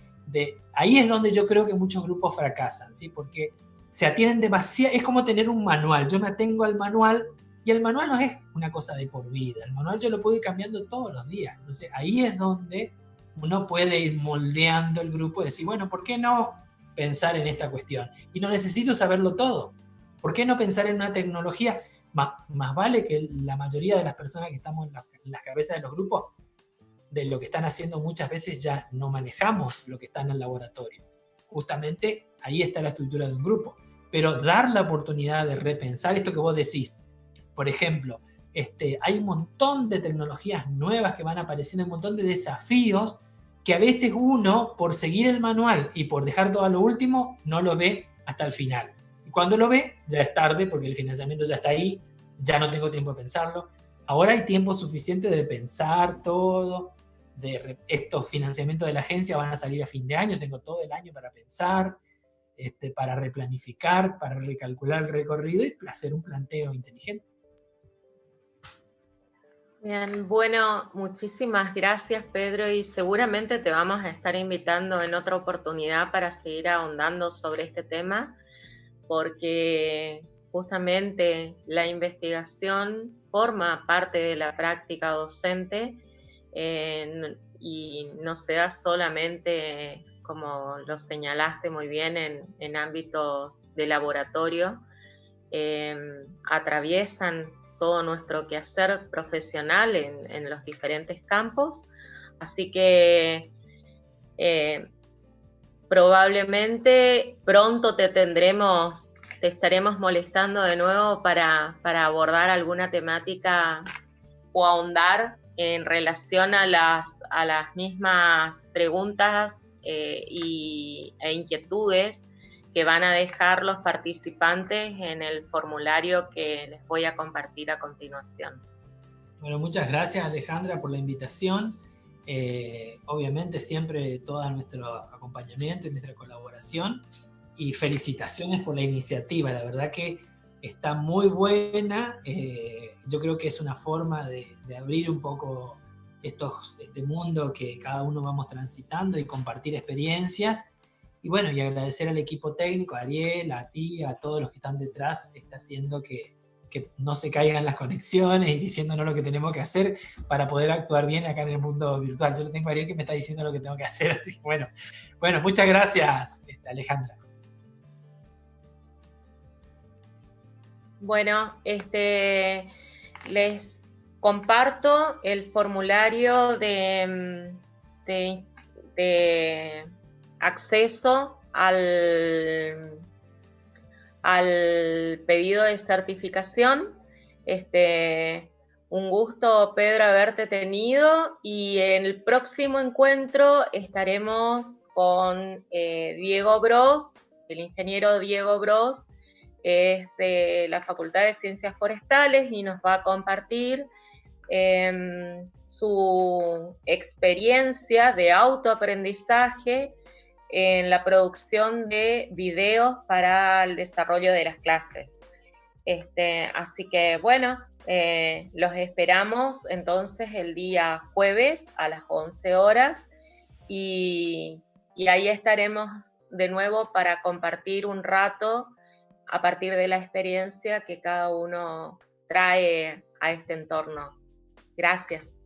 ahí es donde yo creo que muchos grupos fracasan, ¿sí? Porque se atienen demasiado, es como tener un manual, yo me atengo al manual y el manual no es una cosa de por vida, el manual yo lo puedo ir cambiando todos los días, entonces ahí es donde uno puede ir moldeando el grupo y decir, bueno, ¿por qué no pensar en esta cuestión? Y no necesito saberlo todo, ¿por qué no pensar en una tecnología? Más vale que la mayoría de las personas que estamos en las cabezas de los grupos de lo que están haciendo muchas veces ya no manejamos lo que está en el laboratorio. Justamente ahí está la estructura de un grupo. Pero dar la oportunidad de repensar esto que vos decís. Por ejemplo, hay un montón de tecnologías nuevas que van apareciendo, un montón de desafíos que a veces uno, por seguir el manual y por dejar todo a lo último, no lo ve hasta el final. Y cuando lo ve, ya es tarde porque el financiamiento ya está ahí, ya no tengo tiempo de pensarlo. Ahora hay tiempo suficiente de pensar todo, estos financiamientos de la agencia van a salir a fin de año, tengo todo el año para pensar, para replanificar, para recalcular el recorrido y hacer un planteo inteligente. Bien, bueno, muchísimas gracias, Pedro, y seguramente te vamos a estar invitando en otra oportunidad para seguir ahondando sobre este tema, porque justamente la investigación forma parte de la práctica docente y no se da solamente, como lo señalaste muy bien, en ámbitos de laboratorio, atraviesan todo nuestro quehacer profesional en los diferentes campos, así que probablemente pronto te estaremos molestando de nuevo para abordar alguna temática o ahondar en relación a las mismas preguntas e inquietudes que van a dejar los participantes en el formulario que les voy a compartir a continuación. Bueno, muchas gracias, Alejandra, por la invitación. Obviamente siempre todo nuestro acompañamiento y nuestra colaboración. y felicitaciones por la iniciativa, la verdad que está muy buena. Yo creo que es una forma de abrir un poco este mundo que cada uno vamos transitando y compartir experiencias. Y bueno, y agradecer al equipo técnico, a Ariel, a ti, a todos los que están detrás, está haciendo que no se caigan las conexiones y diciéndonos lo que tenemos que hacer para poder actuar bien acá en el mundo virtual. Yo le tengo a Ariel que me está diciendo lo que tengo que hacer, así que bueno, muchas gracias, Alejandra. Bueno, les comparto el formulario de acceso al pedido de certificación. Un gusto, Pedro, haberte tenido, y en el próximo encuentro estaremos con Diego Bros, el ingeniero Diego Bros, es de la Facultad de Ciencias Forestales y nos va a compartir su experiencia de autoaprendizaje en la producción de videos para el desarrollo de las clases. Así que bueno, los esperamos entonces el día jueves a las 11 horas y ahí estaremos de nuevo para compartir un rato a partir de la experiencia que cada uno trae a este entorno. Gracias.